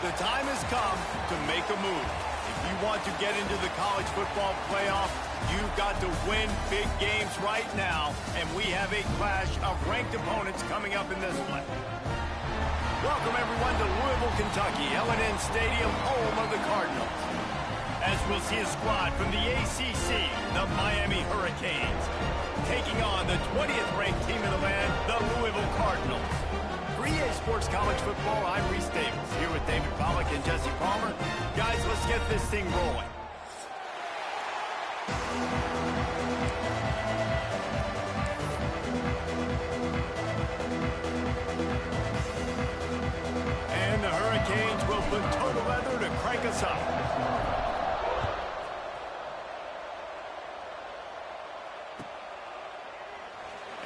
The time has come to make a move. If you want to get into the college football playoff, you've got to win big games right now, and we have a clash of ranked opponents coming up in this one. Welcome, everyone, to Louisville, Kentucky, L&N Stadium, home of the Cardinals. As we'll see a squad from the ACC, the Miami Hurricanes, taking on the 20th ranked team in the land, the Louisville Cardinals. For EA Sports College Football, I'm Reese Davis, here with David Pollack and Jesse Palmer. Guys, let's get this thing rolling. And the Hurricanes will put total leather to crank us up.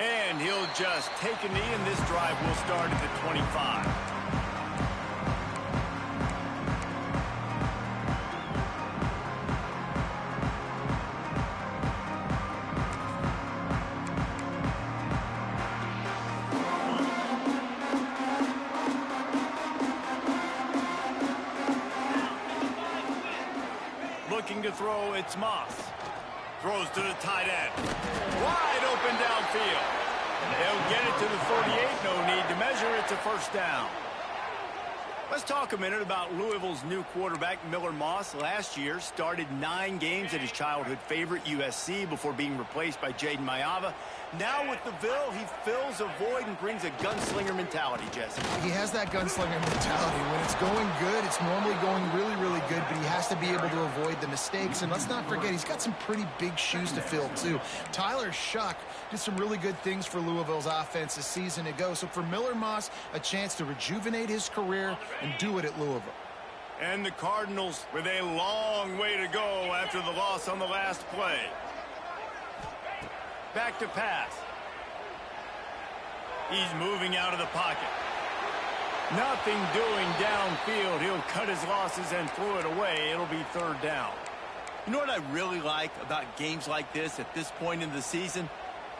And he'll just take a knee, and this drive will start at the 25. Looking to throw, it's Moss. Throws to the tight end. Wide open downfield. They'll get it to the 48. No need to measure. It's a first down. Let's talk a minute about Louisville's new quarterback, Miller Moss. Last year, started 9 games at his childhood favorite, USC, before being replaced by Jaden Mayava. Now with the Ville, he fills a void and brings a gunslinger mentality, Jesse. He has that gunslinger mentality. When it's going good, it's normally going really, really good, but he has to be able to avoid the mistakes. And let's not forget, he's got some pretty big shoes to fill, too. Tyler Shuck did some really good things for Louisville's offense a season ago. So for Miller Moss, a chance to rejuvenate his career and do it at Louisville. And the Cardinals with a long way to go after the loss on the last play. Back to pass. He's moving out of the pocket. Nothing doing downfield. He'll cut his losses and throw it away. It'll be third down. You know what I really like about games like this at this point in the season?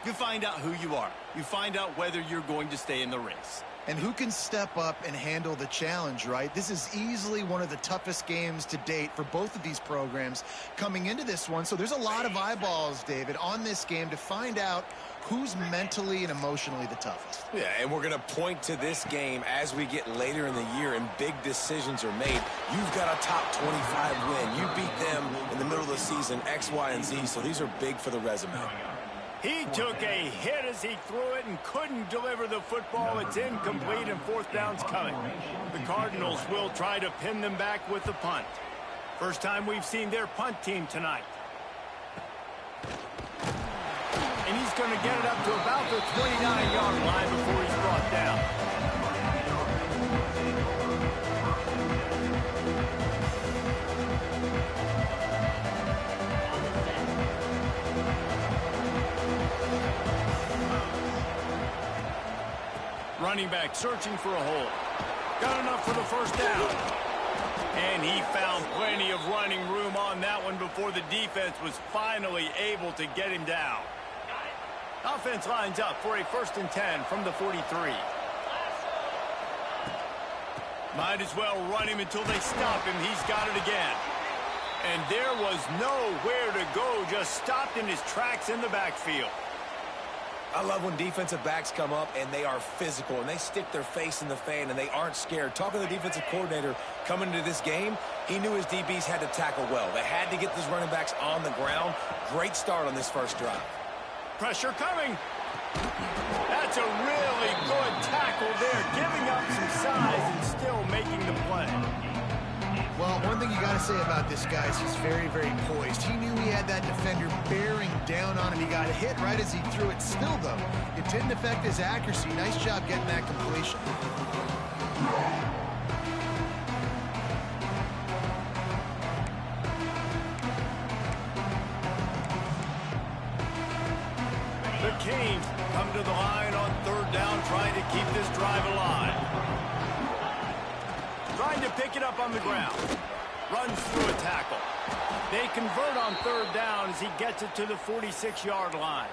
You find out who you are. You find out whether you're going to stay in the race. And who can step up and handle the challenge, right? This is easily one of the toughest games to date for both of these programs coming into this one. So there's a lot of eyeballs, David, on this game to find out who's mentally and emotionally the toughest. Yeah, and we're going to point to this game as we get later in the year and big decisions are made. You've got a top 25 win. You beat them in the middle of the season, X, Y, and Z. So these are big for the resume. He took a hit as he threw it and couldn't deliver the football. It's incomplete and fourth down's coming. The Cardinals will try to pin them back with the punt. First time we've seen their punt team tonight. And he's going to get it up to about the 29-yard line before he's brought down. Running back searching for a hole. Got enough for the first down. And he found plenty of running room on that one before the defense was finally able to get him down. Offense lines up for a 1st and 10 from the 43. Might as well run him until they stop him. He's got it again. And there was nowhere to go, just stopped in his tracks in the backfield. I love when defensive backs come up and they are physical and they stick their face in the fan and they aren't scared. Talking to the defensive coordinator coming into this game, he knew his DBs had to tackle well. They had to get those running backs on the ground. Great start on this first drive. Pressure coming. That's a really good tackle there, giving up some size and still making the play. Well, one thing you got to say about this guy is he's very, very poised. He knew he had that defender bearing down on him. He got hit right as he threw it. Still, though, it didn't affect his accuracy. Nice job getting that completion. The Canes come to the line on third down, trying to keep this drive alive. Trying to pick it up on the ground. Runs through a tackle. They convert on third down as he gets it to the 46-yard line.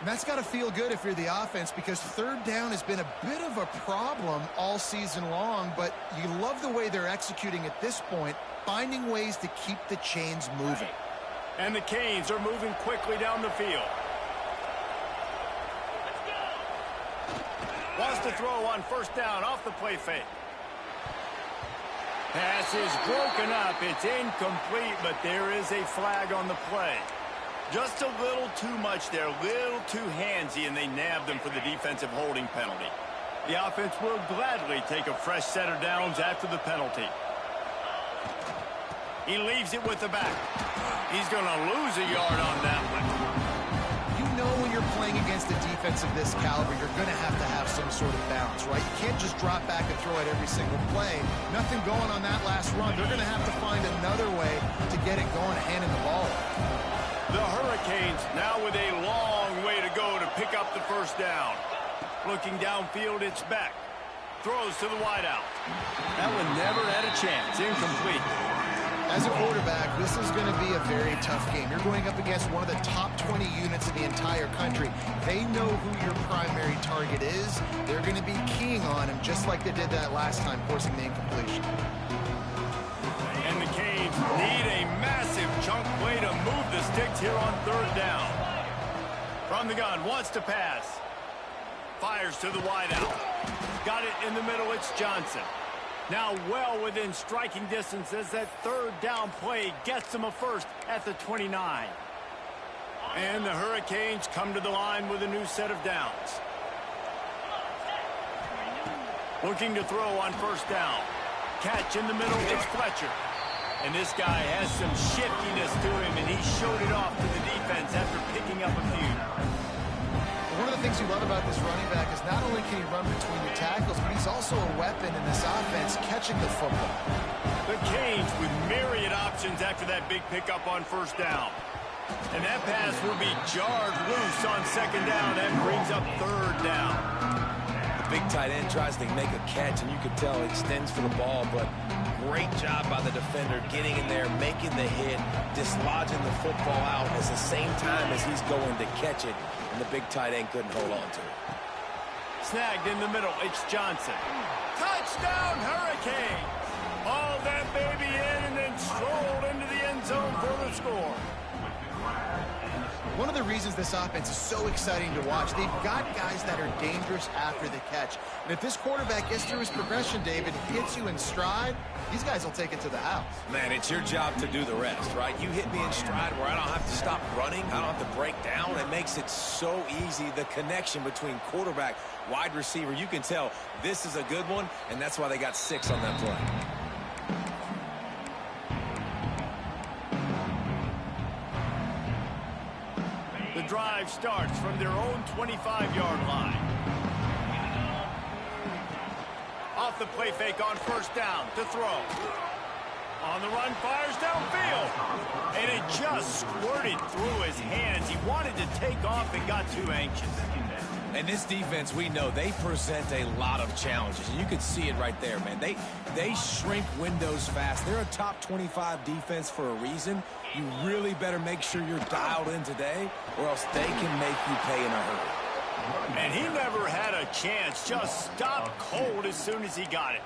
And that's got to feel good if you're the offense, because third down has been a bit of a problem all season long, but you love the way they're executing at this point, finding ways to keep the chains moving. And the Canes are moving quickly down the field. Wants to throw on first down off the play fake. Pass is broken up. It's incomplete, but there is a flag on the play. Just a little too much there, a little too handsy, and they nabbed them for the defensive holding penalty. The offense will gladly take a fresh set of downs after the penalty. He leaves it with the back. He's going to lose a yard on that one. You know when you're playing against a defense of this caliber, you're going to have some sort of balance, right? You can't just drop back and throw it every single play. Nothing going on that last run. They're going to have to find another way to get it going, handing the ball off. The Hurricanes now with a long way to go to pick up the first down. Looking downfield, it's Beck. Throws to the wideout. That one never had a chance. Incomplete. As a quarterback, this is going to be a very tough game. You're going up against one of the top 20 units in the entire country. They know who your primary target is. They're going to be keying on him just like they did that last time, forcing the incompletion. And the Canes need a massive chunk play to move the sticks here on third down. From the gun, wants to pass. Fires to the wideout. Got it in the middle, it's Johnson. Now well within striking distance as that third down play gets them a first at the 29. And the Hurricanes come to the line with a new set of downs. Looking to throw on first down. Catch in the middle, it's Fletcher. And this guy has some shiftiness to him, and he showed it off to the defense after picking up a few. One of the things you love about this running back is not only can he run between the tackles, but he's also a weapon in this offense catching the football. The Canes with myriad options after that big pickup on first down. And that pass will be jarred loose on second down and brings up third down. The big tight end tries to make a catch, and you can tell he extends for the ball, but great job by the defender getting in there, making the hit, dislodging the football out at the same time as he's going to catch it, and the big tight end couldn't hold on to it. Snagged in the middle, it's Johnson. Touchdown, Hurricane! Hauled that baby in and then strolled into the end zone for the score. One of the reasons this offense is so exciting to watch, they've got guys that are dangerous after the catch. And if this quarterback gets through his progression, David, hits you in stride, these guys will take it to the house. Man, it's your job to do the rest, right? You hit me in stride where I don't have to stop running. I don't have to break down. It makes it so easy, the connection between quarterback, wide receiver. You can tell this is a good one, and that's why they got 6 on that play. The drive starts from their own 25-yard line. Off the play fake on first down to throw. On the run, fires downfield. And it just squirted through his hands. He wanted to take off and got too anxious. And this defense, we know, they present a lot of challenges. And you can see it right there, man. They shrink windows fast. They're a top 25 defense for a reason. You really better make sure you're dialed in today, or else they can make you pay in a hurry. And he never had a chance. Just stopped cold as soon as he got it.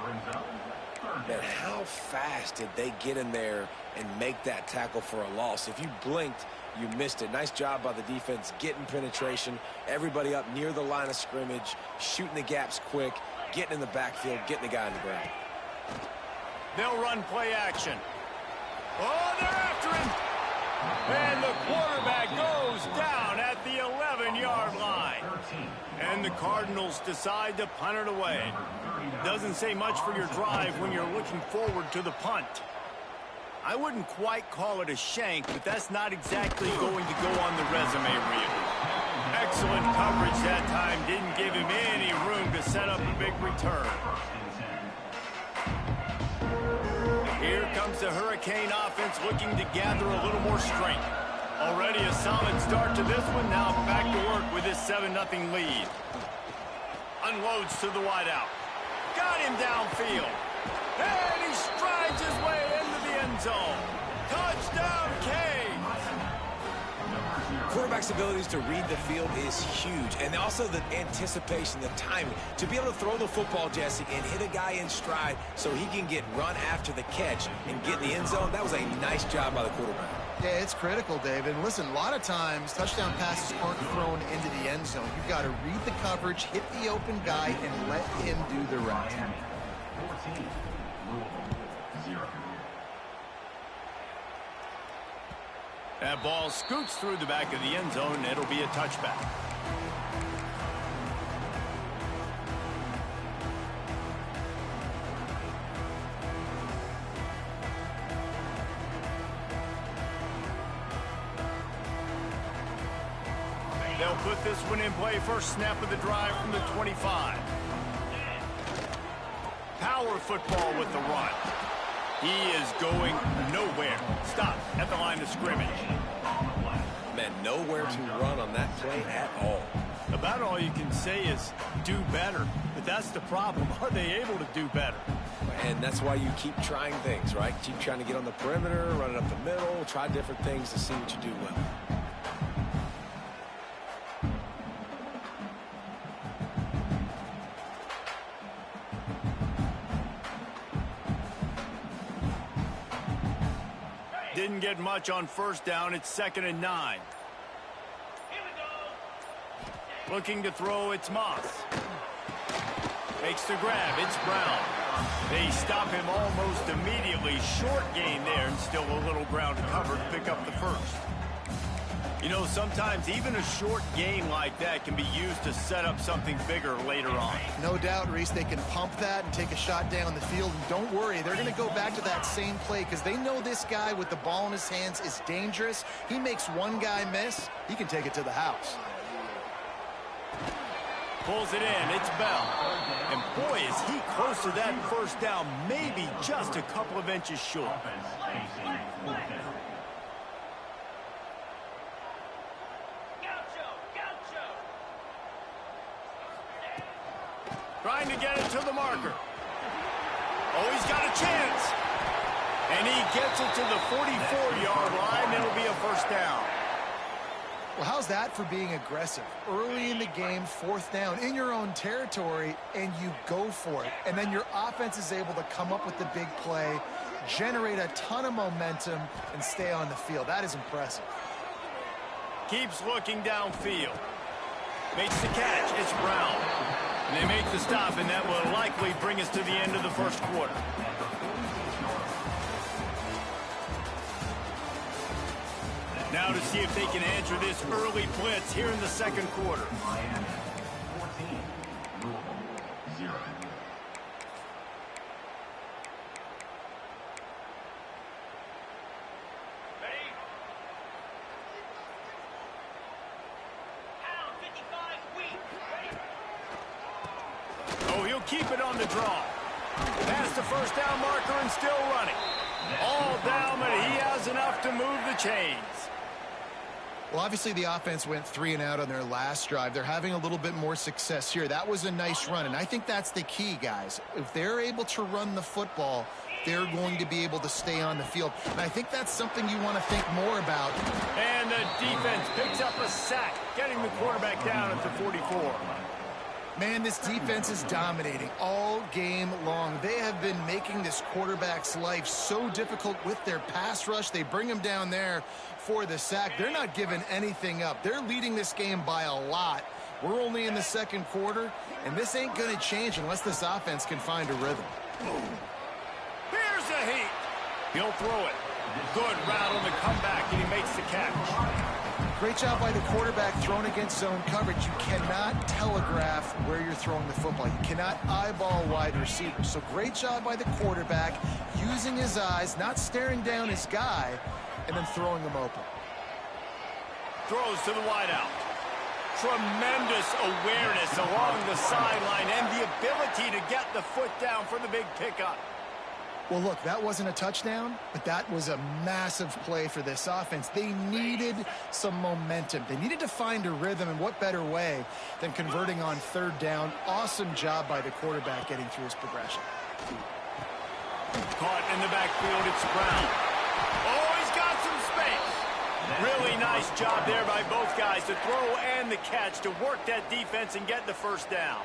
Man, how fast did they get in there and make that tackle for a loss? If you blinked, you missed it. Nice job by the defense getting penetration. Everybody up near the line of scrimmage, shooting the gaps quick, getting in the backfield, getting the guy on the ground. They'll run play action. Oh, they're after him. And the quarterback goes down at the 11-yard line. And the Cardinals decide to punt it away. Doesn't say much for your drive when you're looking forward to the punt. I wouldn't quite call it a shank, but that's not exactly going to go on the resume reel. Excellent coverage that time. Didn't give him any room to set up a big return. Here comes the Hurricane offense looking to gather a little more strength. Already a solid start to this one. Now back to work with this 7-0 lead. Unloads to the wideout. Got him downfield. And he strides his way into the end zone. Touchdown, Canes! Quarterback's abilities to read the field is huge. And also the anticipation, the timing. To be able to throw the football, Jesse, and hit a guy in stride so he can get run after the catch and get in the end zone, that was a nice job by the quarterback. Yeah, it's critical, David. And listen, a lot of times touchdown passes aren't thrown into the end zone. You've got to read the coverage, hit the open guy, and let him do the rest. That ball scoots through the back of the end zone, and it'll be a touchback. They'll put this one in play. First snap of the drive from the 25. Power football with the run. He is going nowhere. Stop at the line of scrimmage. Man, nowhere to run on that play at all. About all you can say is do better. But that's the problem. Are they able to do better? And that's why you keep trying things, right? Keep trying to get on the perimeter, run it up the middle, try different things to see what you do well. Didn't get much on first down. It's 2nd and 9. Looking to throw, it's Moss. Makes the grab, it's Brown. They stop him almost immediately. Short gain there, and still a little ground to cover to pick up the first. You know, sometimes even a short gain like that can be used to set up something bigger later on. No doubt, Reese, they can pump that and take a shot down the field. And don't worry, they're going to go back to that same play because they know this guy with the ball in his hands is dangerous. He makes one guy miss, he can take it to the house. Pulls it in, it's Bell. And boy, is he close to that first down, maybe just a couple of inches short. Trying to get it to the marker. Oh, he's got a chance. And he gets it to the 44-yard line. It'll be a first down. Well, how's that for being aggressive? Early in the game, 4th down, in your own territory, and you go for it. And then your offense is able to come up with the big play, generate a ton of momentum, and stay on the field. That is impressive. Keeps looking downfield. Makes the catch. It's Brown. And they make the stop, and that will likely bring us to the end of the first quarter. Now to see if they can answer this early blitz here in the second quarter. Oh, he'll keep it on the draw. Past the first down marker and still running. All down, but he has enough to move the chains. Well, obviously the offense went 3 and out on their last drive. They're having a little bit more success here. That was a nice run, and I think that's the key, guys. If they're able to run the football, they're going to be able to stay on the field. And I think that's something you want to think more about. And the defense picks up a sack, getting the quarterback down at the 44. Man, this defense is dominating all game long. They have been making this quarterback's life so difficult with their pass rush. They bring him down there for the sack. They're not giving anything up. They're leading this game by a lot. We're only in the second quarter, and this ain't going to change unless this offense can find a rhythm. Here's a heat. He'll throw it. Good route on the comeback, and he makes the catch. Great job by the quarterback thrown against zone coverage. You cannot telegraph where you're throwing the football. You cannot eyeball wide receivers. So great job by the quarterback using his eyes, not staring down his guy, and then throwing him open. Throws to the wideout. Tremendous awareness along the sideline and the ability to get the foot down for the big pickup. Well, look, that wasn't a touchdown, but that was a massive play for this offense. They needed some momentum. They needed to find a rhythm, and what better way than converting on 3rd down. Awesome job by the quarterback getting through his progression. Caught in the backfield, it's Brown. Oh, he's got some space. Really nice job there by both guys to throw and the catch to work that defense and get the first down.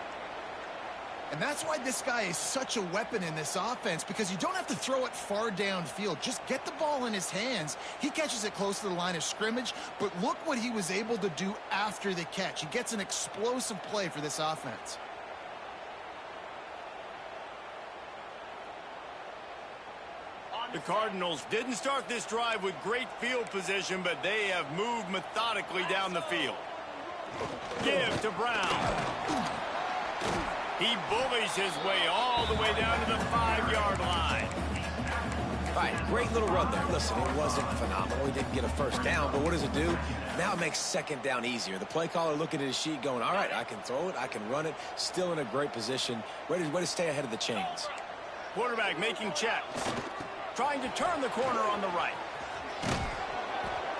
And that's why this guy is such a weapon in this offense, because you don't have to throw it far downfield. Just get the ball in his hands. He catches it close to the line of scrimmage, but look what he was able to do after the catch. He gets an explosive play for this offense. The Cardinals didn't start this drive with great field position, but they have moved methodically down the field. Give to Brown. He bullies his way all the way down to the 5-yard line. All right, great little run there. Listen, it wasn't phenomenal. He didn't get a first down, but what does it do? Now it makes second down easier. The play caller looking at his sheet going, all right, I can throw it, I can run it, still in a great position. Way to stay ahead of the chains. Quarterback making checks. Trying to turn the corner on the right.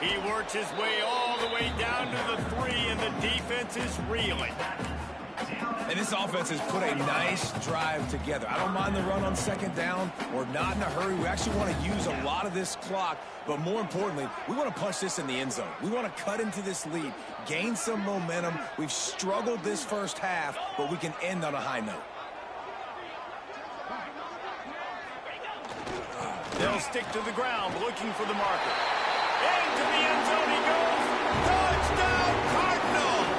He works his way all the way down to the 3, and the defense is reeling. And this offense has put a nice drive together. I don't mind the run on second down. We're not in a hurry. We actually want to use a lot of this clock, but more importantly, we want to punch this in the end zone. We want to cut into this lead, gain some momentum. We've struggled this first half, but we can end on a high note. They'll stick to the ground, looking for the marker. Into the end zone he goes. Touchdown, Cardinals!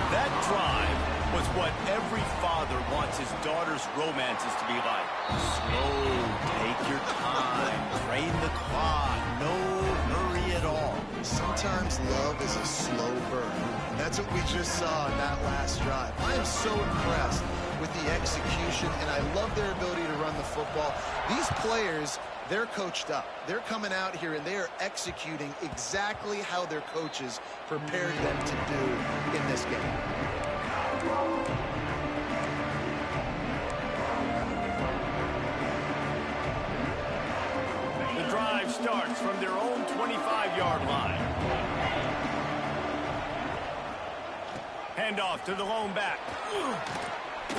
That drive was what every father wants his daughter's romances to be like. Slow, take your time, drain the clock, no hurry at all. Sometimes love is a slow burn. And that's what we just saw in that last drive. I am so impressed with the execution, and I love their ability to run the football. These players, they're coached up. They're coming out here, and they are executing exactly how their coaches prepared them to do in this game. The drive starts from their own 25-yard line. Handoff to the lone back.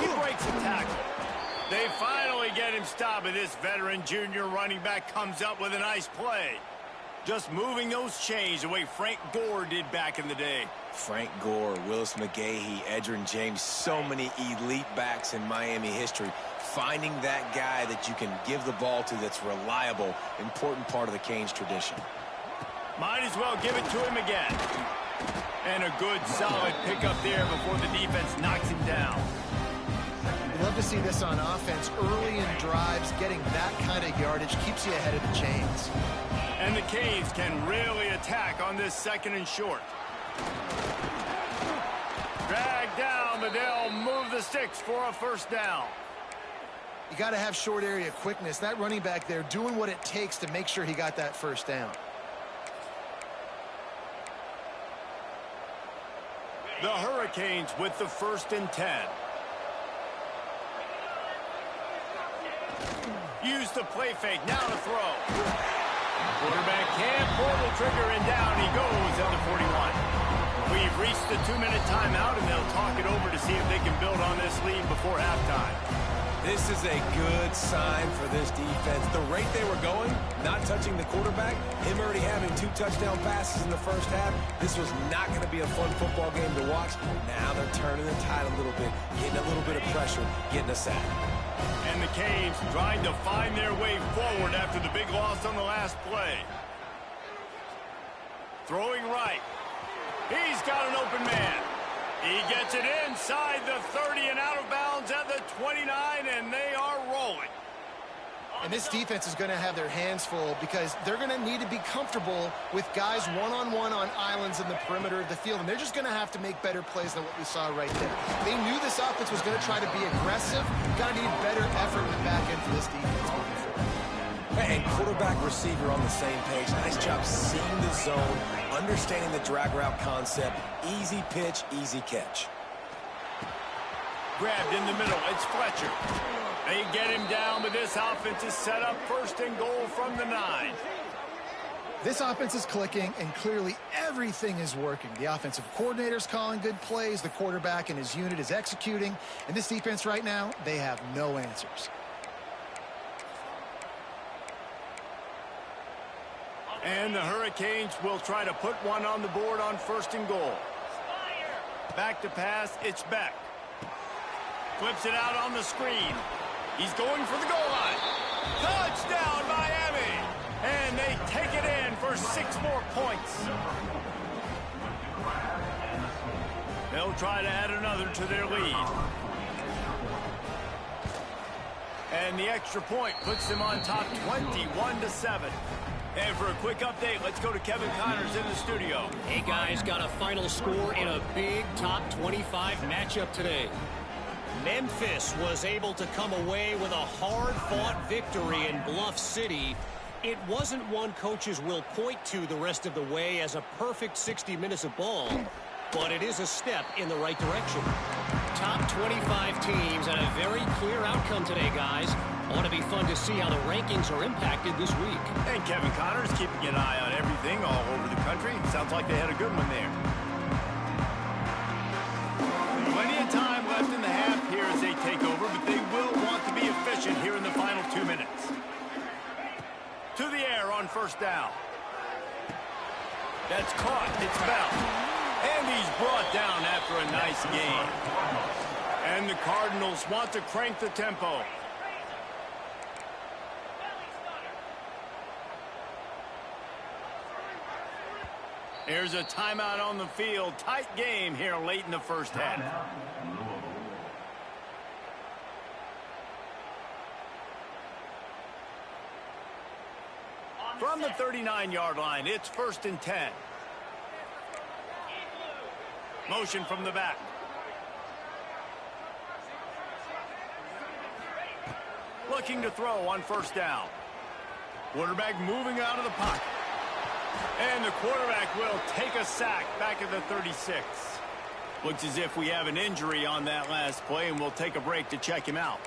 He breaks a tackle. They finally get him stopped, and this veteran junior running back comes up with a nice play. Just moving those chains the way Frank Gore did back in the day. Frank Gore, Willis McGahee, Edgerrin James, so many elite backs in Miami history. Finding that guy that you can give the ball to that's reliable, important part of the Canes tradition. Might as well give it to him again. And a good, solid pickup there before the defense knocks him down. I'd love to see this on offense early in drives. Getting that kind of yardage keeps you ahead of the chains. And the Canes can really attack on this second and short. Dragged down, but they'll move the sticks for a first down. You got to have short area quickness. That running back there doing what it takes to make sure he got that first down. The Hurricanes with the 1st and 10. Use the play fake, now to throw. Quarterback can't pull the trigger, and down he goes at the 41. We've reached the 2-minute timeout, and they'll talk it over to see if they can build on this lead before halftime. This is a good sign for this defense. The rate they were going, not touching the quarterback, him already having 2 touchdown passes in the first half, this was not going to be a fun football game to watch. Now they're turning the tide a little bit, getting a little bit of pressure, getting a sack. And the Canes trying to find their way forward after the big loss on the last play. Throwing right. He's got an open man. He gets it inside the 30 and out of bounds at the 29, and they are rolling. And this defense is going to have their hands full because they're going to need to be comfortable with guys one-on-one on islands in the perimeter of the field. And they're just going to have to make better plays than what we saw right there. They knew this offense was going to try to be aggressive. Got to need better effort in the back end for this defense moving forward. And quarterback receiver on the same page. Nice job seeing the zone, understanding the drag route concept. Easy pitch, easy catch. Grabbed in the middle. It's Fletcher. They get him down, but this offense is set up 1st and goal from the 9. This offense is clicking, and clearly everything is working. The offensive coordinator's calling good plays. The quarterback and his unit is executing. And this defense right now, they have no answers. And the Hurricanes will try to put one on the board on 1st and goal. Back to pass, it's Beck. Flips it out on the screen. He's going for the goal line. Touchdown, Miami! And they take it in for 6 more points. They'll try to add another to their lead. And the extra point puts them on top 21-7. And for a quick update, let's go to Kevin Connors in the studio. Hey, guys, got a final score in a big top 25 matchup today. Memphis was able to come away with a hard-fought victory in Bluff City. It wasn't one coaches will point to the rest of the way as a perfect 60 minutes of ball, but it is a step in the right direction. Top 25 teams and a very clear outcome today, guys. Ought to be fun to see how the rankings are impacted this week. And Kevin Connors keeping an eye on everything all over the country. Sounds like they had a good one there. Plenty of time left in the half here as they take over, but they will want to be efficient here in the final 2 minutes. To the air on 1st down. That's caught. It's Bell. And he's brought down after a nice gain. And the Cardinals want to crank the tempo. There's a timeout on the field. Tight game here late in the 1st half. From the 39-yard line, it's 1st and 10. Motion from the back. Looking to throw on 1st down. Quarterback moving out of the pocket. And the quarterback will take a sack back at the 36. Looks as if we have an injury on that last play, and we'll take a break to check him out.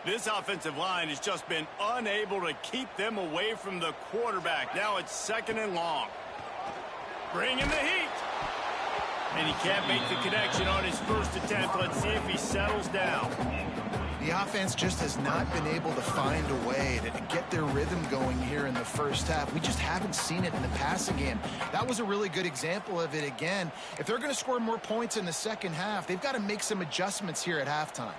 This offensive line has just been unable to keep them away from the quarterback. Now it's 2nd and long. Bringing the heat. And he can't make the connection on his first attempt. Let's see if he settles down. The offense just has not been able to find a way to get their rhythm going here in the 1st half. We just haven't seen it in the passing game. That was a really good example of it again. If they're going to score more points in the 2nd half, they've got to make some adjustments here at halftime.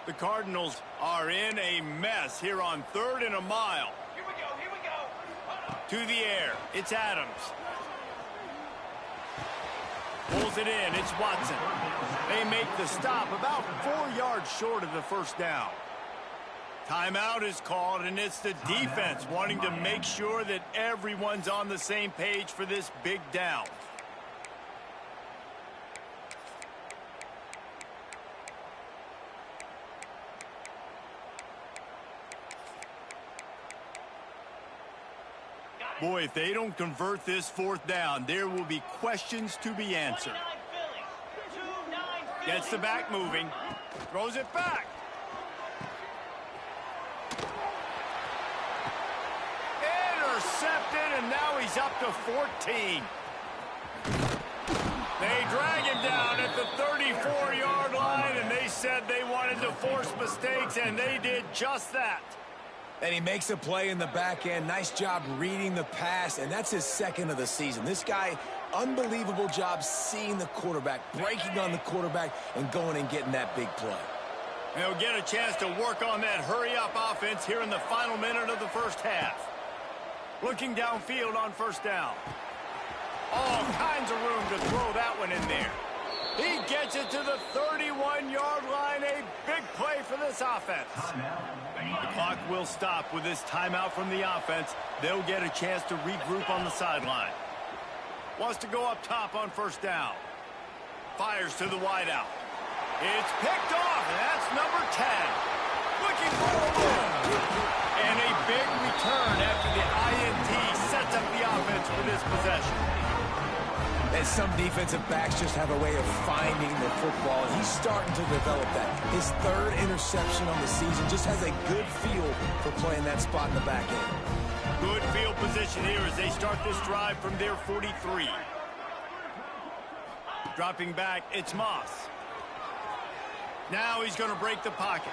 The Cardinals are in a mess here on 3rd and a mile. Here we go. To the air, it's Adams. Pulls it in, it's Watson. They make the stop about 4 yards short of the 1st down. Timeout is called, and it's the defense wanting to make sure that everyone's on the same page for this big down. Boy, if they don't convert this 4th down, there will be questions to be answered. Gets the back moving. Throws it back. Intercepted, and now he's up to 14. They drag him down at the 34-yard line, and they said they wanted to force mistakes, and they did just that. And he makes a play in the back end. Nice job reading the pass, and that's his 2nd of the season. This guy, unbelievable job seeing the quarterback, breaking on the quarterback, and going and getting that big play. They'll get a chance to work on that hurry-up offense here in the final minute of the 1st half. Looking downfield on 1st down. All kinds of room to throw that one in there. He gets it to the 31-yard line. A big play for this offense. The clock will stop with this timeout from the offense. They'll get a chance to regroup on the sideline. Wants to go up top on 1st down. Fires to the wideout. It's picked off, and that's number 10. Looking for a win. And a big return after the INT sets up the offense for this possession. And some defensive backs just have a way of finding the football. He's starting to develop that. His 3rd interception on the season just has a good feel for playing that spot in the back end. Good field position here as they start this drive from their 43. Dropping back, it's Moss. Now he's going to break the pocket.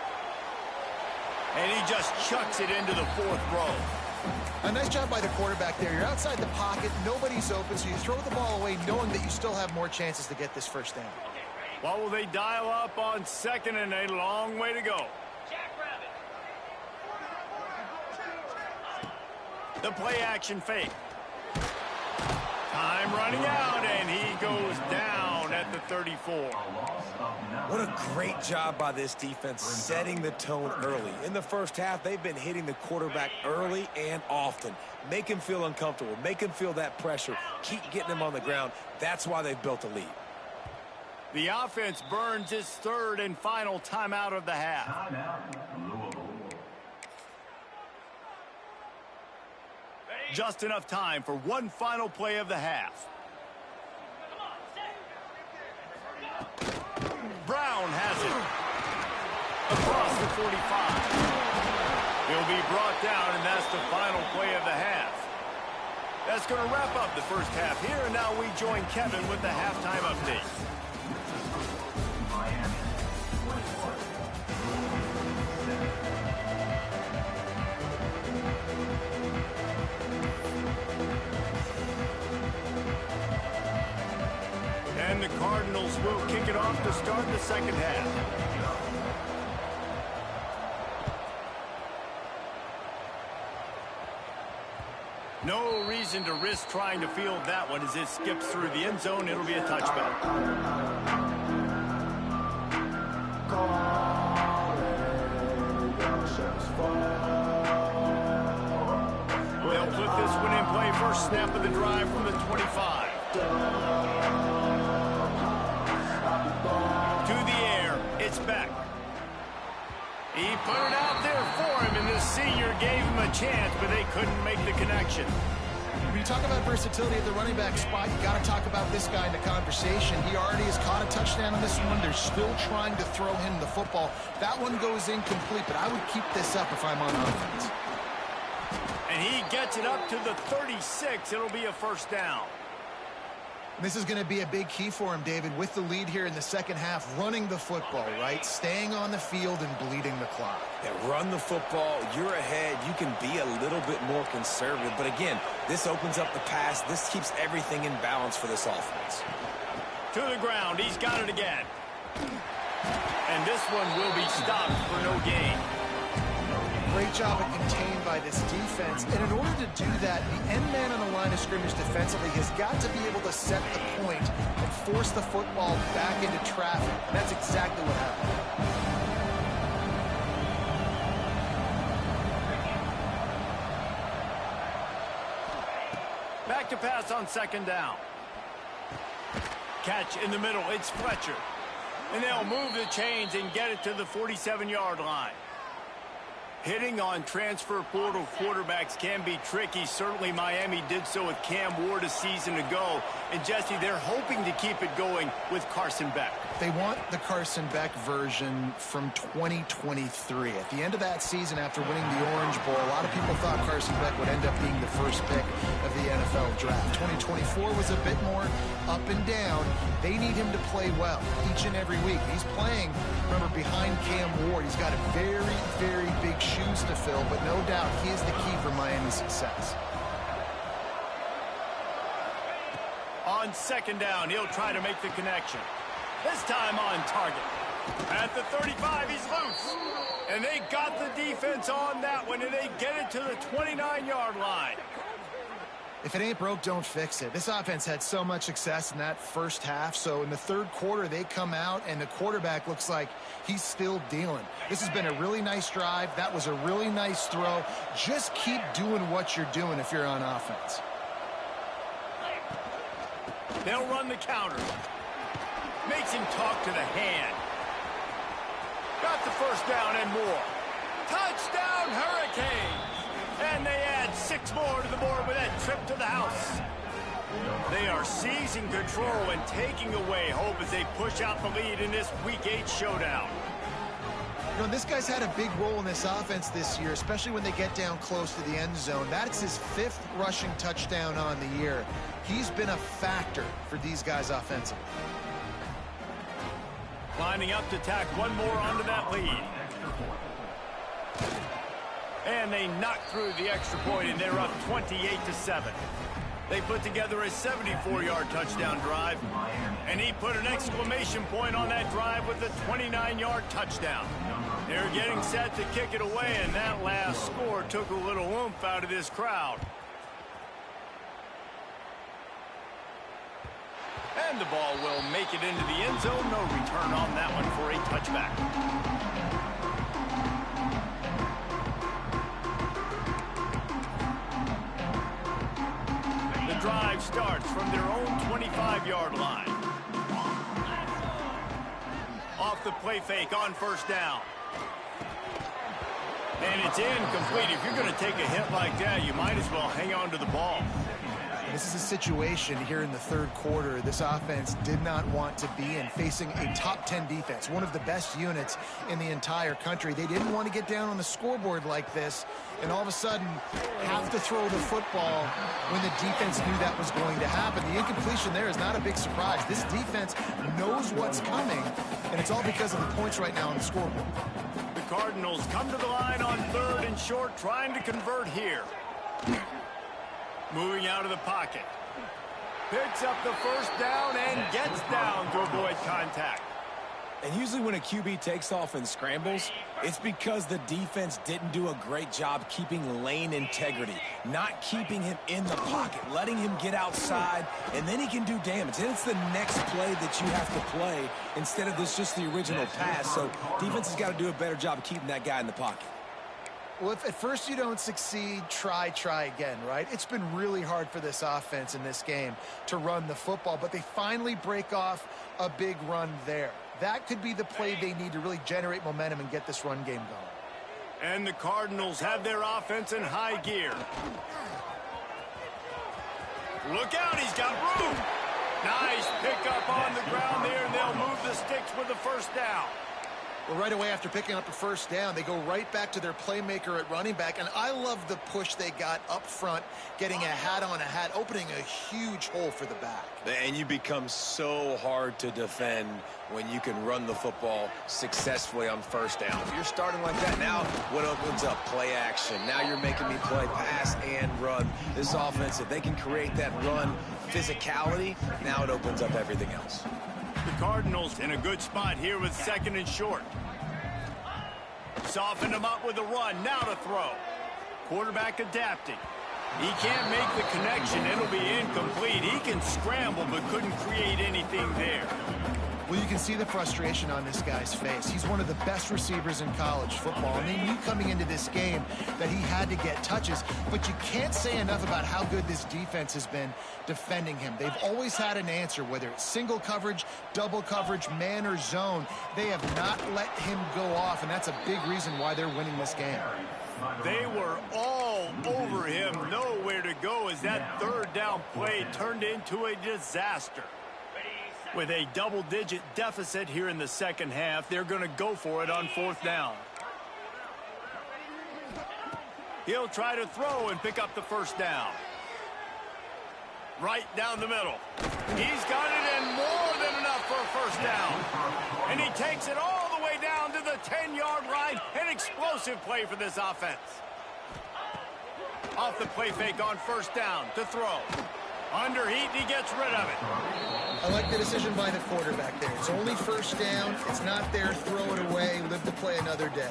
And he just chucks it into the 4th row. A nice job by the quarterback there. You're outside the pocket, nobody's open, so you throw the ball away knowing that you still have more chances to get this first down. What will they dial up on 2nd and a long way to go? The play action fake. Time running out, and he goes down at the 34. What a great job by this defense setting the tone early. In the first half, they've been hitting the quarterback early and often. Make him feel uncomfortable. Make him feel that pressure. Keep getting him on the ground. That's why they've built a lead. The offense burns its 3rd and final timeout of the half. Just enough time for one final play of the half. Brown has it. Across the 45. He'll be brought down, and that's the final play of the half. That's going to wrap up the first half here, and now we join Kevin with the halftime update. And the Cardinals will kick it off to start the second half. No reason to risk trying to field that one as it skips through the end zone. It'll be a touchback. They'll put this one in play. First snap of the drive from the 25. To the air, it's Beck. He put it out there for him, and the senior gave him a chance, but they couldn't make the connection. When you talk about versatility at the running back spot, you got to talk about this guy in the conversation. He already has caught a touchdown on this one. They're still trying to throw him the football. That one goes incomplete, but I would keep this up if I'm on offense. And he gets it up to the 36. It'll be a first down. This is going to be a big key for him, David, with the lead here in the second half, running the football, right? Staying on the field and bleeding the clock. Yeah, run the football. You're ahead. You can be a little bit more conservative. But again, this opens up the pass. This keeps everything in balance for this offense. To the ground. He's got it again. And this one will be stopped for no gain. Great job at contained by this defense. And in order to do that, the end man on the line of scrimmage defensively has got to be able to set the point and force the football back into traffic. And that's exactly what happened. Back to pass on second down. Catch in the middle. It's Fletcher. And they'll move the chains and get it to the 47-yard line. Hitting on transfer portal quarterbacks can be tricky. Certainly Miami did so with Cam Ward a season ago. And Jesse, they're hoping to keep it going with Carson Beck. They want the Carson Beck version from 2023. At the end of that season, after winning the Orange Bowl, a lot of people thought Carson Beck would end up being the first pick of the NFL draft. 2024 was a bit more up and down. They need him to play well each and every week. He's playing, remember, behind Cam Ward. He's got a very, very big shoes to fill, but no doubt he is the key for Miami's success. On second down, he'll try to make the connection. This time on target. At the 35, he's loose. And they got the defense on that one, and they get it to the 29-yard line. If it ain't broke, don't fix it. This offense had so much success in that first half, so in the third quarter, they come out, and the quarterback looks like he's still dealing. This has been a really nice drive. That was a really nice throw. Just keep doing what you're doing if you're on offense. They'll run the counter. Makes him talk to the hand. Got the first down and more. Touchdown, Hurricanes! And they add 6 more to the board with that trip to the house. They are seizing control and taking away hope as they push out the lead in this Week 8 showdown. You know, this guy's had a big role in this offense this year, especially when they get down close to the end zone. That's his 5th rushing touchdown on the year. He's been a factor for these guys offensively. Lining up to tack one more onto that lead. And they knock through the extra point, and they're up 28-7. They put together a 74-yard touchdown drive, and he put an exclamation point on that drive with a 29-yard touchdown. They're getting set to kick it away, and that last score took a little oomph out of this crowd. And the ball will make it into the end zone. No return on that one for a touchback. The drive starts from their own 25-yard line. Off the play fake on first down. And it's incomplete. If you're going to take a hit like that, you might as well hang on to the ball. This is a situation here in the third quarter this offense did not want to be in, facing a top 10 defense, one of the best units in the entire country. They didn't want to get down on the scoreboard like this and all of a sudden have to throw the football when the defense knew that was going to happen. The incompletion there is not a big surprise. This defense knows what's coming, and it's all because of the points right now on the scoreboard. The Cardinals come to the line on 3rd and short, trying to convert here. Moving out of the pocket. Picks up the first down and gets down to avoid contact. And usually when a QB takes off and scrambles, it's because the defense didn't do a great job keeping lane integrity, not keeping him in the pocket, letting him get outside, and then he can do damage. And it's the next play that you have to play instead of this just the original pass. So defense has got to do a better job of keeping that guy in the pocket. Well, if at first you don't succeed, try again, right? It's been really hard for this offense in this game to run the football, but they finally break off a big run there. That could be the play they need to really generate momentum and get this run game going. And the Cardinals have their offense in high gear. Look out, he's got room. Nice pickup on the ground there, and they'll move the sticks with the first down. Well, right away after picking up the first down, they go right back to their playmaker at running back. And I love the push they got up front, getting a hat on a hat, opening a huge hole for the back. And you become so hard to defend when you can run the football successfully on first down. If you're starting like that now, what opens up? Play action. Now you're making me play pass and run. This offense, if they can create that run physicality, now it opens up everything else. The Cardinals in a good spot here with 2nd and short. Soften him up with a run. Now to throw. Quarterback adapting. He can't make the connection. It'll be incomplete. He can scramble but couldn't create anything there. Well, you can see the frustration on this guy's face. He's one of the best receivers in college football, and they knew coming into this game that he had to get touches, but you can't say enough about how good this defense has been defending him. They've always had an answer, whether it's single coverage, double coverage, man or zone. They have not let him go off, and that's a big reason why they're winning this game. They were all over him, nowhere to go as that 3rd down play turned into a disaster. With a double-digit deficit here in the second half, they're going to go for it on 4th down. He'll try to throw and pick up the first down. Right down the middle. He's got it in more than enough for a first down. And he takes it all the way down to the 10-yard line. An explosive play for this offense. Off the play fake on first down to throw. Under heat, he gets rid of it. I like the decision by the quarterback there. It's only first down. It's not there. Throw it away. Live to play another day.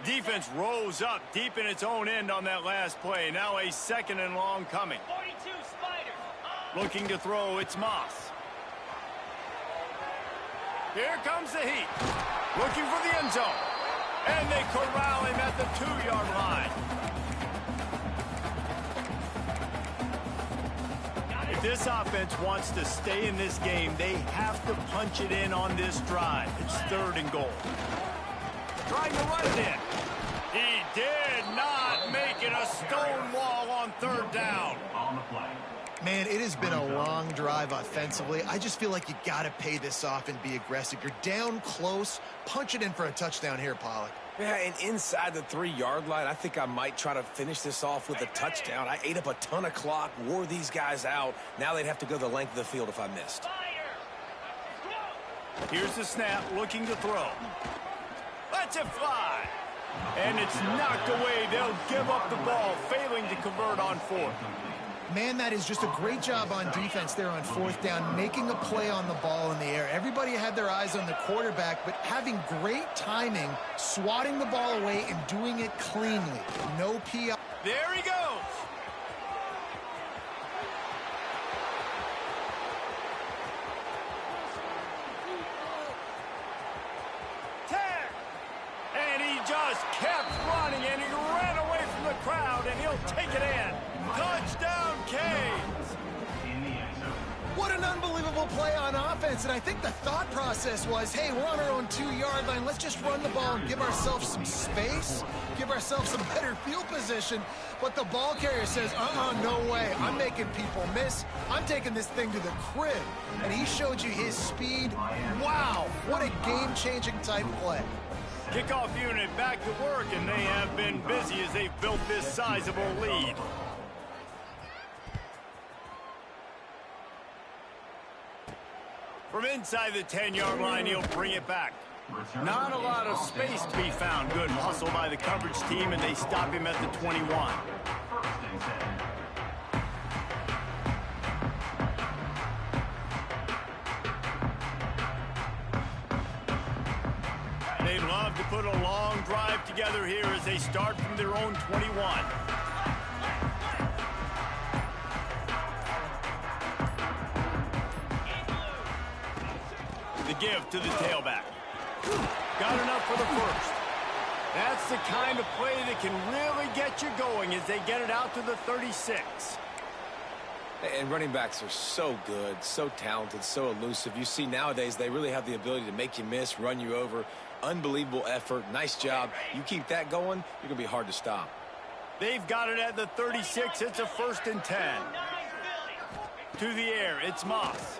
Defense rose up deep in its own end on that last play. Now a 2nd and long coming. 42 Spiders. Looking to throw, it's Moss. Here comes the heat. Looking for the end zone. And they corral him at the 2-yard line. If this offense wants to stay in this game, they have to punch it in on this drive. It's 3rd and goal. Trying to run it in. He did not make it a stone wall on 3rd down. Man, it has been a long drive offensively. I just feel like you got to pay this off and be aggressive. You're down close. Punch it in for a touchdown here, Pollack. Yeah, and inside the 3-yard line, I think I might try to finish this off with a touchdown. I ate up a ton of clock, wore these guys out. Now they'd have to go the length of the field if I missed. Here's the snap, looking to throw. Let's it fly. And it's knocked away. They'll give up the ball, failing to convert on 4th. Man, that is just a great job on defense there on 4th down, making a play on the ball in the air. Everybody had their eyes on the quarterback, but having great timing, swatting the ball away and doing it cleanly. No PI. There he goes. And he just kept running, and he ran away from the crowd, and he'll take it in. Touchdown, Canes! What an unbelievable play on offense, and I think the thought process was, hey, we're on our own 2-yard line. Let's just run the ball and give ourselves some space, give ourselves some better field position. But the ball carrier says, no way. I'm making people miss. I'm taking this thing to the crib. And he showed you his speed. Wow, what a game-changing type play. Kickoff unit back to work, and they have been busy as they've built this sizable lead. From inside the 10-yard line, he'll bring it back. Not a lot of space to be found. Good hustle by the coverage team, and they stop him at the 21. They'd love to put a long drive together here as they start from their own 21. The give to the tailback. Got enough for the first. That's the kind of play that can really get you going as they get it out to the 36. And running backs are so good, so talented, so elusive. You see nowadays they really have the ability to make you miss, run you over. Unbelievable effort. Nice job. You keep that going, you're going to be hard to stop. They've got it at the 36. It's a 1st and 10. To the air, it's Moss.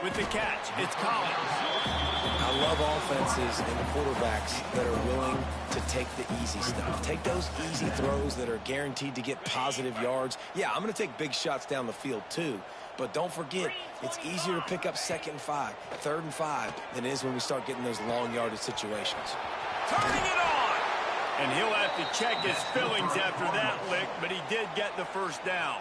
With the catch, it's Collins. I love offenses and quarterbacks that are willing to take the easy stuff. Take those easy throws that are guaranteed to get positive yards. Yeah, I'm going to take big shots down the field too. But don't forget, it's easier to pick up 2nd and 5, 3rd and 5 than it is when we start getting those long yardage situations. Turning it on! And he'll have to check his fillings after that lick, but he did get the first down.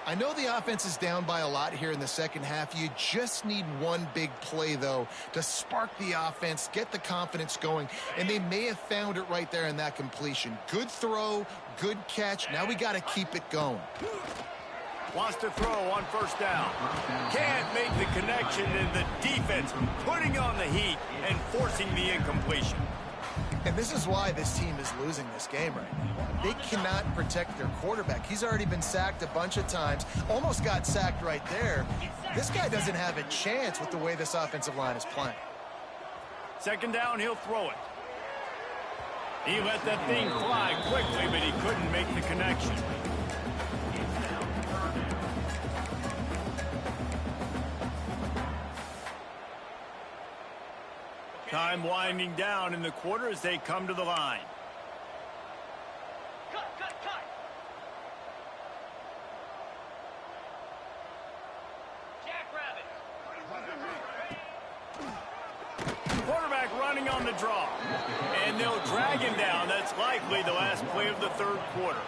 I know the offense is down by a lot here in the second half. You just need one big play, though, to spark the offense, get the confidence going, and they may have found it right there in that completion. Good throw, good catch. Now we got to keep it going. Wants to throw on 1st down. Can't make the connection, and the defense putting on the heat and forcing the incompletion. And this is why this team is losing this game right now. They cannot protect their quarterback. He's already been sacked a bunch of times, almost got sacked right there. This guy doesn't have a chance with the way this offensive line is playing. 2nd down, he'll throw it. He let that thing fly quickly, but he couldn't make the connection. Time winding down in the quarter as they come to the line. Cut. Jackrabbit. Quarterback running on the draw. And they'll drag him down. That's likely the last play of the 3rd quarter.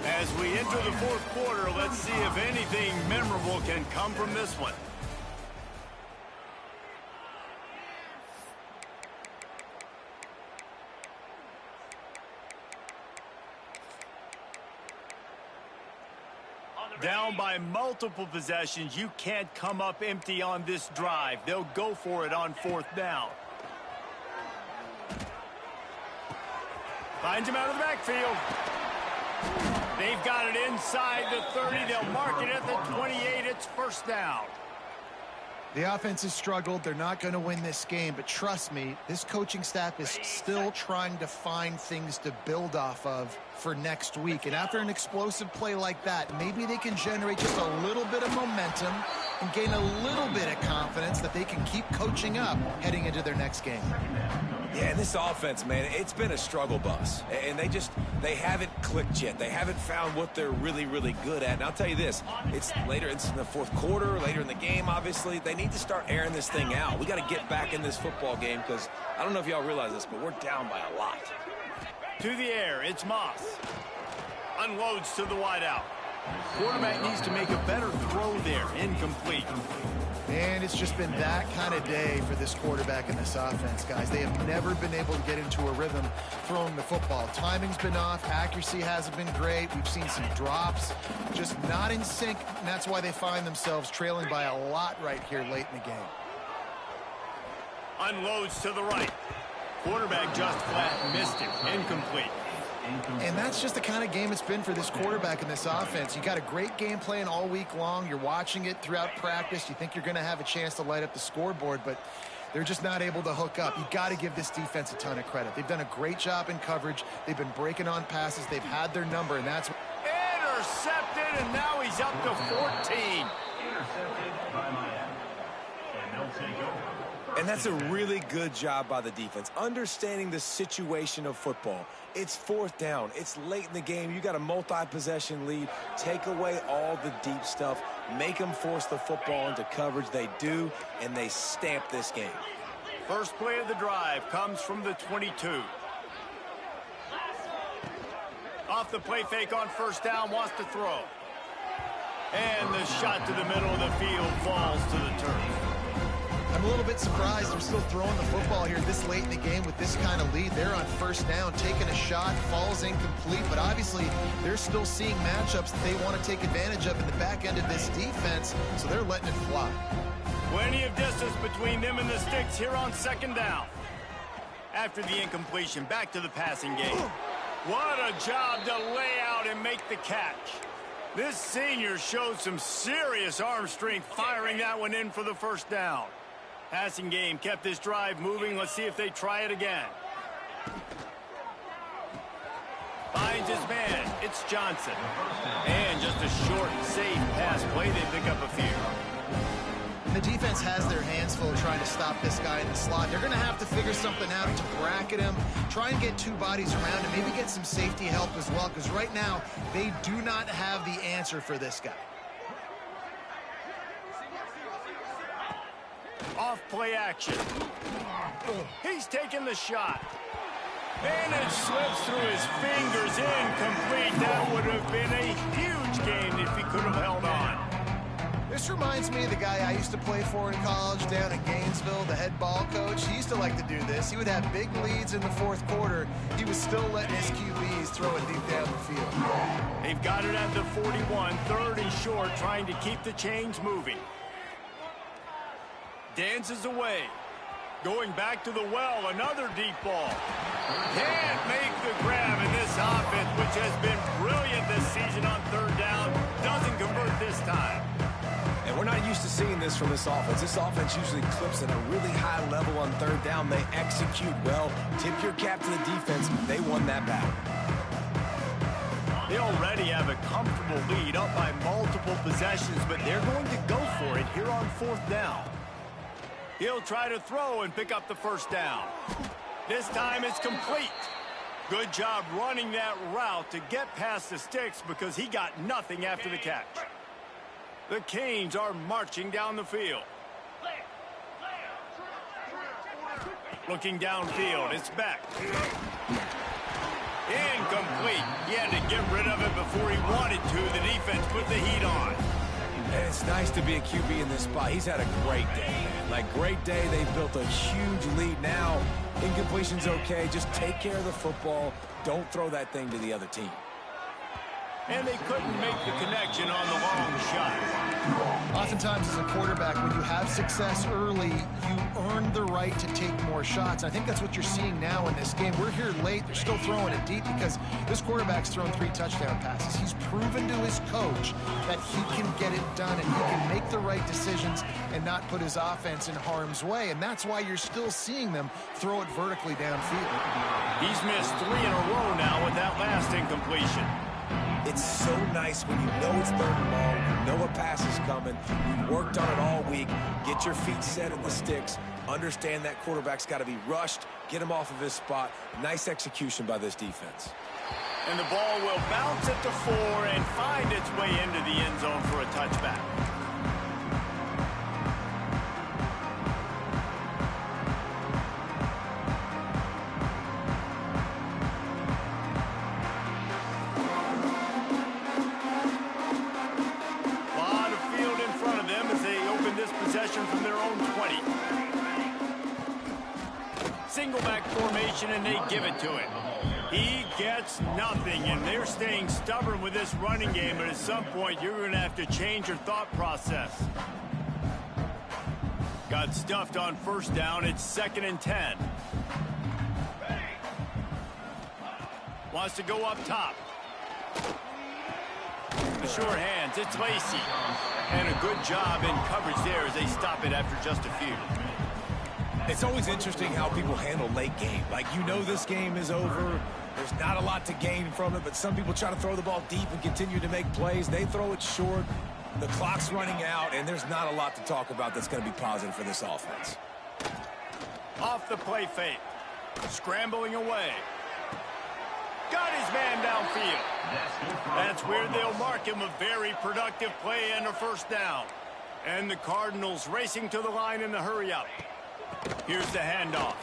As we enter the 4th quarter, let's see if anything memorable can come from this one. Down by multiple possessions, you can't come up empty on this drive. They'll go for it on 4th down. Finds him out of the backfield. They've got it inside the 30. They'll mark it at the 28. It's 1st down. The offense has struggled. They're not going to win this game, but trust me, this coaching staff is still trying to find things to build off of for next week. And after an explosive play like that, maybe they can generate just a little bit of momentum and gain a little bit of confidence that they can keep coaching up heading into their next game. Yeah, and this offense, man, it's been a struggle bus. And they haven't clicked yet. They haven't found what they're really, really good at. And I'll tell you this, it's in the fourth quarter, later in the game, obviously. They need to start airing this thing out. We got to get back in this football game because I don't know if y'all realize this, but we're down by a lot. To the air, it's Moss. Unloads to the wideout. Quarterback needs to make a better throw there. Incomplete. And it's just been that kind of day for this quarterback and this offense, guys. They have never been able to get into a rhythm throwing the football. Timing's been off. Accuracy hasn't been great. We've seen some drops. Just not in sync, and that's why they find themselves trailing by a lot right here late in the game. Unloads to the right. Quarterback just flat missed it. Incomplete. And that's just the kind of game it's been for this quarterback and this offense. You got a great game plan all week long. You're watching it throughout practice. You think you're going to have a chance to light up the scoreboard, but they're just not able to hook up. You got to give this defense a ton of credit. They've done a great job in coverage. They've been breaking on passes. They've had their number, and that's... Intercepted, and now he's up to 14. Intercepted by Miami. And they'll take over. And that's a really good job by the defense, understanding the situation of football. It's fourth down. It's late in the game. You got a multi-possession lead. Take away all the deep stuff. Make them force the football into coverage. They do, and they stamp this game. First play of the drive comes from the 22. Off the play fake on first down, wants to throw. And the shot to the middle of the field falls to the turf. I'm a little bit surprised they're still throwing the football here this late in the game with this kind of lead. They're on first down, taking a shot, falls incomplete, but obviously they're still seeing matchups that they want to take advantage of in the back end of this defense, so they're letting it fly. Plenty of distance between them and the sticks here on second down. After the incompletion, back to the passing game. What a job to lay out and make the catch. This senior showed some serious arm strength firing that one in for the first down. Passing game kept this drive moving. Let's see if they try it again. Finds his man. It's Johnson. And just a short, safe pass play. They pick up a few. And the defense has their hands full trying to stop this guy in the slot. They're going to have to figure something out to bracket him, try and get two bodies around him, maybe get some safety help as well, because right now they do not have the answer for this guy. Off play action. He's taking the shot. And it slips through his fingers. Incomplete. That would have been a huge gain if he could have held on. This reminds me of the guy I used to play for in college down in Gainesville, the head ball coach. He used to like to do this. He would have big leads in the fourth quarter. He was still letting his QBs throw it deep down the field. They've got it at the 41, third and short, trying to keep the chains moving. Dances away. Going back to the well, another deep ball. Can't make the grab, and this offense, which has been brilliant this season on third down, doesn't convert this time. And we're not used to seeing this from this offense. This offense usually clips at a really high level on third down. They execute well. Tip your cap to the defense. They won that battle. They already have a comfortable lead up by multiple possessions, but they're going to go for it here on fourth down. He'll try to throw and pick up the first down. This time it's complete. Good job running that route to get past the sticks because he got nothing after the catch. The Canes are marching down the field. Looking downfield, it's back. Incomplete. He had to get rid of it before he wanted to. The defense put the heat on. And it's nice to be a QB in this spot. He's had a great day. Like, great day. They've built a huge lead now. Incompletion's okay. Just take care of the football. Don't throw that thing to the other team. And they couldn't make the connection on the long shot. Oftentimes as a quarterback, when you have success early, you earn the right to take more shots. I think that's what you're seeing now in this game. We're here late. They're still throwing it deep because this quarterback's thrown 3 touchdown passes. He's proven to his coach that he can get it done and he can make the right decisions and not put his offense in harm's way. And that's why you're still seeing them throw it vertically downfield. He's missed 3 in a row now with that last incompletion. It's so nice when you know it's 3rd and long, you know a pass is coming, you've worked on it all week, get your feet set at the sticks, understand that quarterback's got to be rushed, get him off of his spot. Nice execution by this defense. And the ball will bounce at the 4 and find its way into the end zone for a touchback. From their own 20. Single back formation, and they give it to him. He gets nothing, and they're staying stubborn with this running game, but at some point you're going to have to change your thought process. Got stuffed on 1st down. It's 2nd and 10. Wants to go up top. The short hands, it's Lacy. And a good job in coverage there as they stop it after just a few. It's always interesting how people handle late game. Like, you know this game is over. There's not a lot to gain from it, but some people try to throw the ball deep and continue to make plays. They throw it short. The clock's running out, and there's not a lot to talk about that's going to be positive for this offense. Off the play fake. Scrambling away. Got his man downfield. That's where they'll mark him a very productive play and a 1st down. And the Cardinals racing to the line in the hurry-up. Here's the handoff.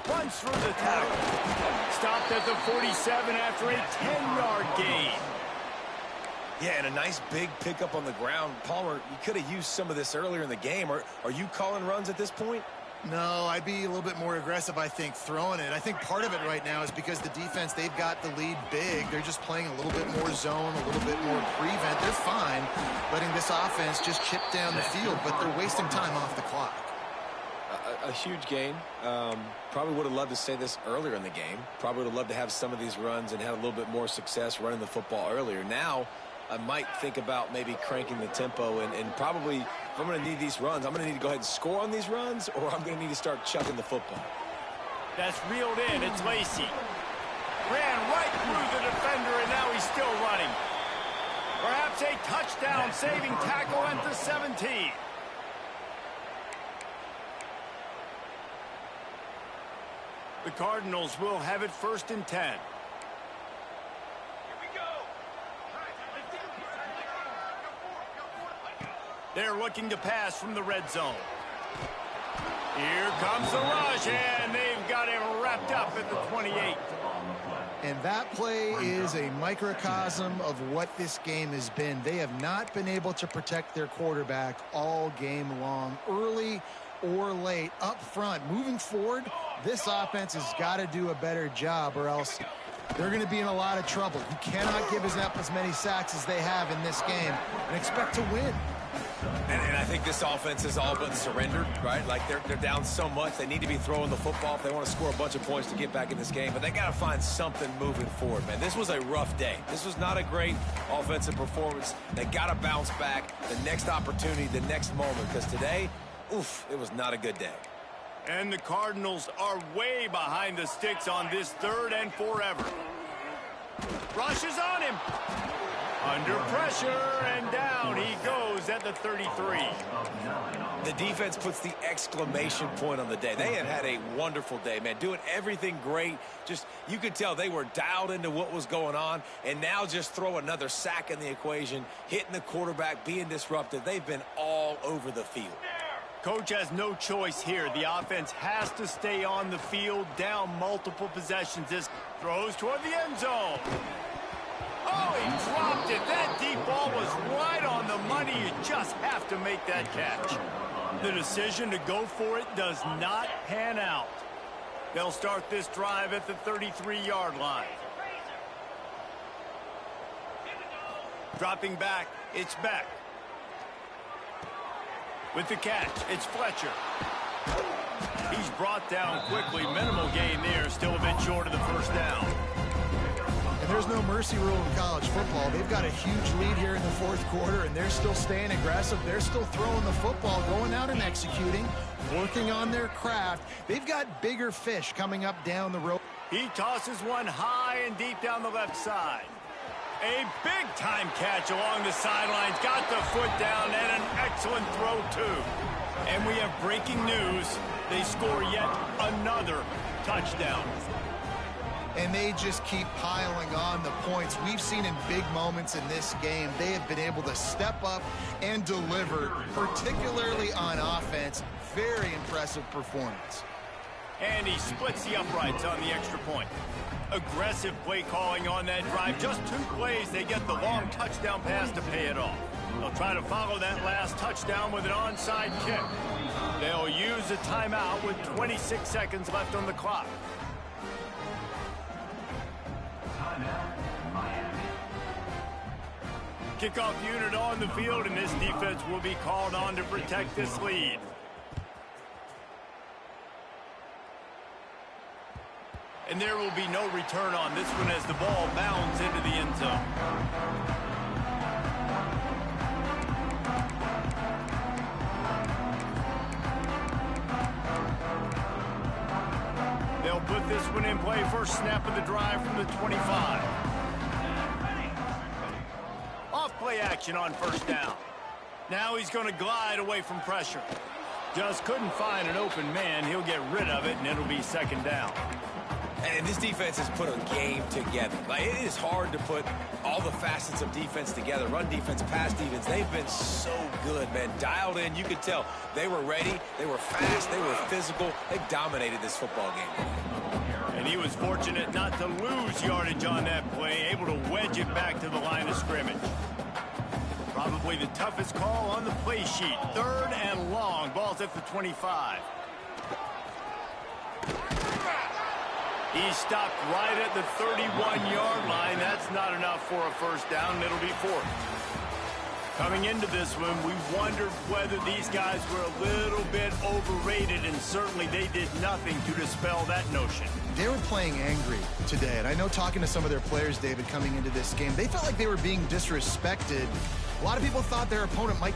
Runs through the tackle. Stopped at the 47 after a 10-yard gain. Yeah, and a nice big pickup on the ground. Palmer, you could have used some of this earlier in the game. Are you calling runs at this point? No, I'd be a little bit more aggressive, I think, throwing it. I think part of it right now is because the defense, they've got the lead big. They're just playing a little bit more zone, a little bit more prevent. They're fine letting this offense just chip down the field, but they're wasting time off the clock. A huge gain. Probably would have loved to say this earlier in the game. Probably would have loved to have some of these runs and have a little bit more success running the football earlier. Now, I might think about maybe cranking the tempo and probably, if I'm going to need these runs, I'm going to need to go ahead and score on these runs, or I'm going to need to start chucking the football. That's reeled in. It's Lacy. Ran right through the defender, and now he's still running. Perhaps a touchdown-saving tackle at the 17. The Cardinals will have it 1st and 10. They're looking to pass from the red zone. Here comes the rush, and they've got him wrapped up at the 28. And that play is a microcosm of what this game has been. They have not been able to protect their quarterback all game long, early or late, up front. Moving forward, this offense has got to do a better job, or else they're going to be in a lot of trouble. You cannot give up as many sacks as they have in this game and expect to win. And I think this offense is all but surrendered, right? Like, they're down so much. They need to be throwing the football if they want to score a bunch of points to get back in this game. But they got to find something moving forward, man. This was a rough day. This was not a great offensive performance. They got to bounce back the next opportunity, the next moment, because today, oof, it was not a good day. And the Cardinals are way behind the sticks on this 3rd and forever. Rushes on him. Under pressure, and down he goes at the 33. The defense puts the exclamation point on the day. They have had a wonderful day, man, doing everything great. Just, you could tell they were dialed into what was going on, and now just throw another sack in the equation, hitting the quarterback, being disruptive. They've been all over the field. Coach has no choice here. The offense has to stay on the field, down multiple possessions. This throws toward the end zone. Oh, he dropped it. That deep ball was right on the money. You just have to make that catch. The decision to go for it does not pan out. They'll start this drive at the 33-yard line. Dropping back, it's Beck. With the catch, it's Fletcher. He's brought down quickly. Minimal gain there, still a bit short of the first down. And there's no mercy rule in college football. They've got a huge lead here in the fourth quarter, and they're still staying aggressive. They're still throwing the football, going out and executing, working on their craft. They've got bigger fish coming up down the road. He tosses one high and deep down the left side. A big-time catch along the sidelines. Got the foot down and an excellent throw, too. And we have breaking news. They score yet another touchdown. And they just keep piling on the points. We've seen in big moments in this game, they have been able to step up and deliver, particularly on offense. Very impressive performance. And he splits the uprights on the extra point. Aggressive play calling on that drive. Just 2 plays, they get the long touchdown pass to pay it off. They'll try to follow that last touchdown with an onside kick. They'll use a timeout with 26 seconds left on the clock. Kickoff unit on the field, and this defense will be called on to protect this lead. And there will be no return on this one as the ball bounds into the end zone. They'll put this one in play. First snap of the drive from the 25. Off play action on first down. Now he's going to glide away from pressure. Just couldn't find an open man. He'll get rid of it, and it'll be second down. And this defense has put a game together. Like, it is hard to put all the facets of defense together. Run defense, pass defense. They've been so good, man. Dialed in. You could tell they were ready. They were fast. They were physical. They dominated this football game. And he was fortunate not to lose yardage on that play, able to wedge it back to the line of scrimmage. Probably the toughest call on the play sheet. 3rd and long. Ball's at the 25. He stopped right at the 31-yard line. That's not enough for a first down. It'll be 4th. Coming into this one, we wondered whether these guys were a little bit overrated, and certainly they did nothing to dispel that notion. They were playing angry today, and I know talking to some of their players, David, coming into this game, they felt like they were being disrespected. A lot of people thought their opponent might